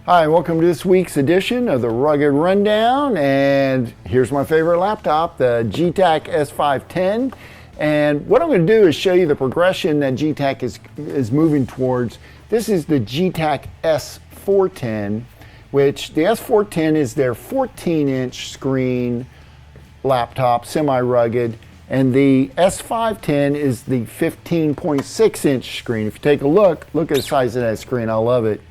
Hi, welcome to this week's edition of the Rugged Rundown, and here's my favorite laptop, the Getac S510. And what I'm going to do is show you the progression that Getac is moving towards. This is the Getac S410, which the S410 is their 14-inch screen laptop, semi-rugged, and the S510 is the 15.6-inch screen. If you take a look at the size of that screen, I love it.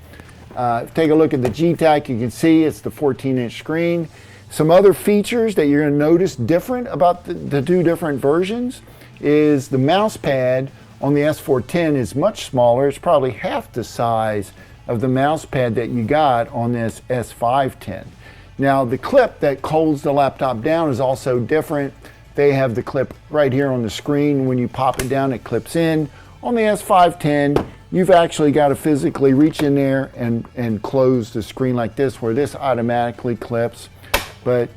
Take a look at the Getac, you can see it's the 14-inch screen. Some other features that you're going to notice different about the two different versions is the mouse pad on the S410 is much smaller. It's probably half the size of the mouse pad that you got on this S510. Now the clip that holds the laptop down is also different. They have the clip right here on the screen. When you pop it down, it clips in. On the S510, you've actually got to physically reach in there and close the screen like this, where this automatically clips. But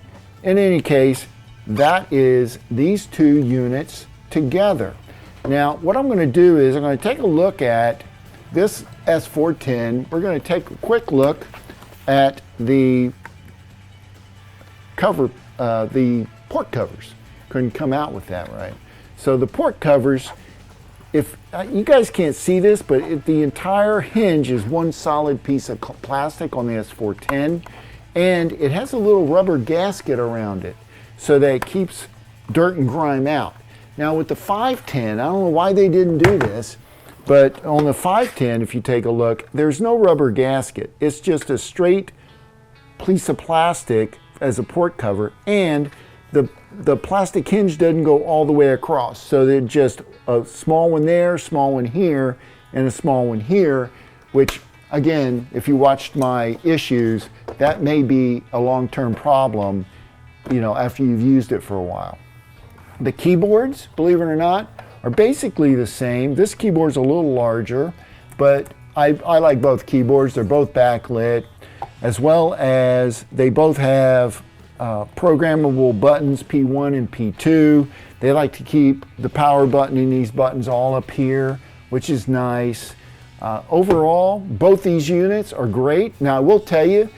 in any case, that is these two units together. Now, what I'm going to do is I'm going to take a look at this S410. We're going to take a quick look at the cover, the port covers. Couldn't come out with that right. So the port covers, if you guys can't see this, but the entire hinge is one solid piece of plastic on the S410, and it has a little rubber gasket around it so that it keeps dirt and grime out. Now with the 510, I don't know why they didn't do this, but on the 510, if you take a look, there's no rubber gasket. It's just a straight piece of plastic as a port cover, and the plastic hinge doesn't go all the way across. So they're just a small one there, small one here, and a small one here, which again, if you watched my issues, that may be a long-term problem, you know, after you've used it for a while. The keyboards, believe it or not, are basically the same. This keyboard's a little larger, but I like both keyboards. They're both backlit, as well as they both have programmable buttons, P1 and P2. They like to keep the power button and these buttons all up here, which is nice. Overall, both these units are great. Now, I will tell you,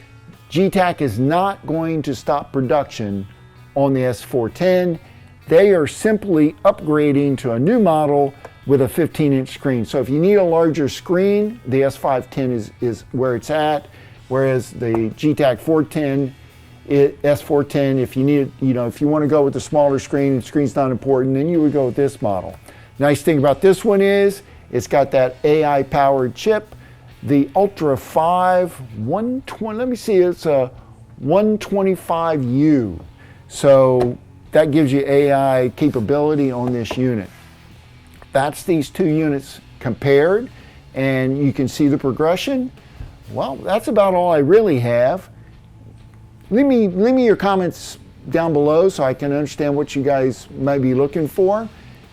Getac is not going to stop production on the S410. They are simply upgrading to a new model with a 15-inch screen. So if you need a larger screen, the S510 is where it's at, whereas the Getac S410, if you need, if you want to go with the smaller screen and the screen's not important, then you would go with this model. Nice thing about this one is it's got that AI powered chip, the Ultra 5 120, let me see, it's a 125U. So that gives you AI capability on this unit. That's these two units compared, and you can see the progression. Well, that's about all I really have. Leave me your comments down below so I can understand what you guys might be looking for.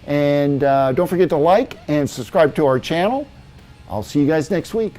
And don't forget to like and subscribe to our channel. I'll see you guys next week.